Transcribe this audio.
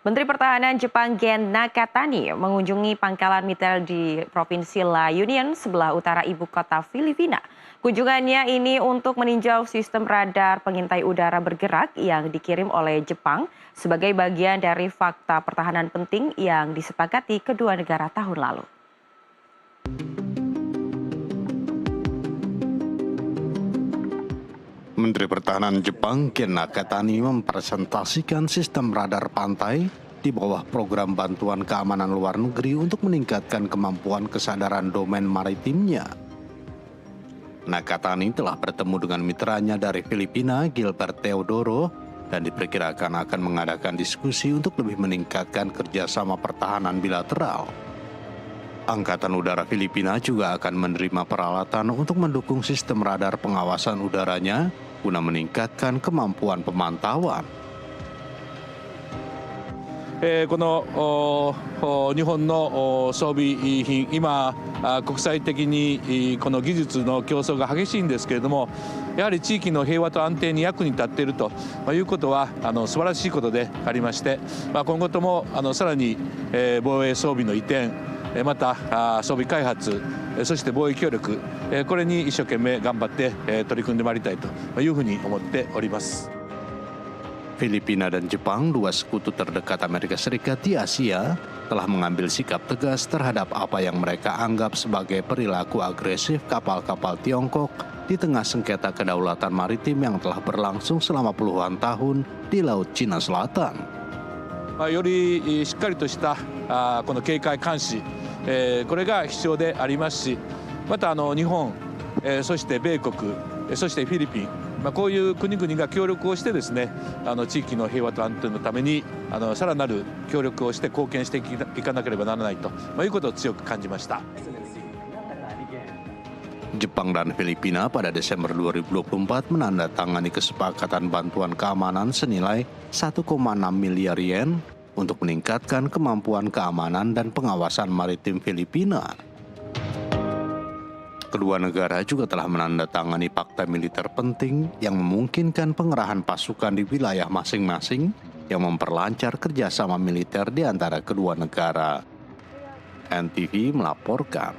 Menteri Pertahanan Jepang Gen Nakatani mengunjungi pangkalan militer di Provinsi La Union sebelah utara ibu kota Filipina. Kunjungannya ini untuk meninjau sistem radar pengintai udara bergerak yang dikirim oleh Jepang sebagai bagian dari fakta pertahanan penting yang disepakati kedua negara tahun lalu. Menteri Pertahanan Jepang Gen Nakatani mempresentasikan sistem radar pantai di bawah program bantuan keamanan luar negeri untuk meningkatkan kemampuan kesadaran domain maritimnya. Nakatani telah bertemu dengan mitranya dari Filipina, Gilbert Teodoro, dan diperkirakan akan mengadakan diskusi untuk lebih meningkatkan kerjasama pertahanan bilateral. Angkatan Udara Filipina juga akan menerima peralatan untuk mendukung sistem radar pengawasan udaranya guna meningkatkan kemampuan pemantauan. この日本の装備品、今、国際的にこの技術の競争が激しいんですけれども、やはり地域の平和と安定に役に立っているということは素晴らしいことでありまして、今後ともさらに防衛装備の移転、また装備開発、そして防衛協力、これに一生懸命頑張って取り組んでまいりたいというふうに思っております。 Filipina dan Jepang, dua sekutu terdekat Amerika Serikat di Asia, telah mengambil sikap tegas terhadap apa yang mereka anggap sebagai perilaku agresif kapal-kapal Tiongkok di tengah sengketa kedaulatan maritim yang telah berlangsung selama puluhan tahun di Laut Cina Selatan. よりしっかりとしたこの警戒監視、これが必要でありますし、また日本、そして米国、そしてフィリピン、こういう国々が協力をしてですね、地域の平和と安定のためにさらなる協力をして貢献していかなければならないということを強く感じました。 Jepang dan Filipina pada Desember 2024 menandatangani kesepakatan bantuan keamanan senilai 1,6 miliar yen untuk meningkatkan kemampuan keamanan dan pengawasan maritim Filipina. Kedua negara juga telah menandatangani fakta militer penting yang memungkinkan pengerahan pasukan di wilayah masing-masing yang memperlancar kerjasama militer di antara kedua negara. NTV melaporkan.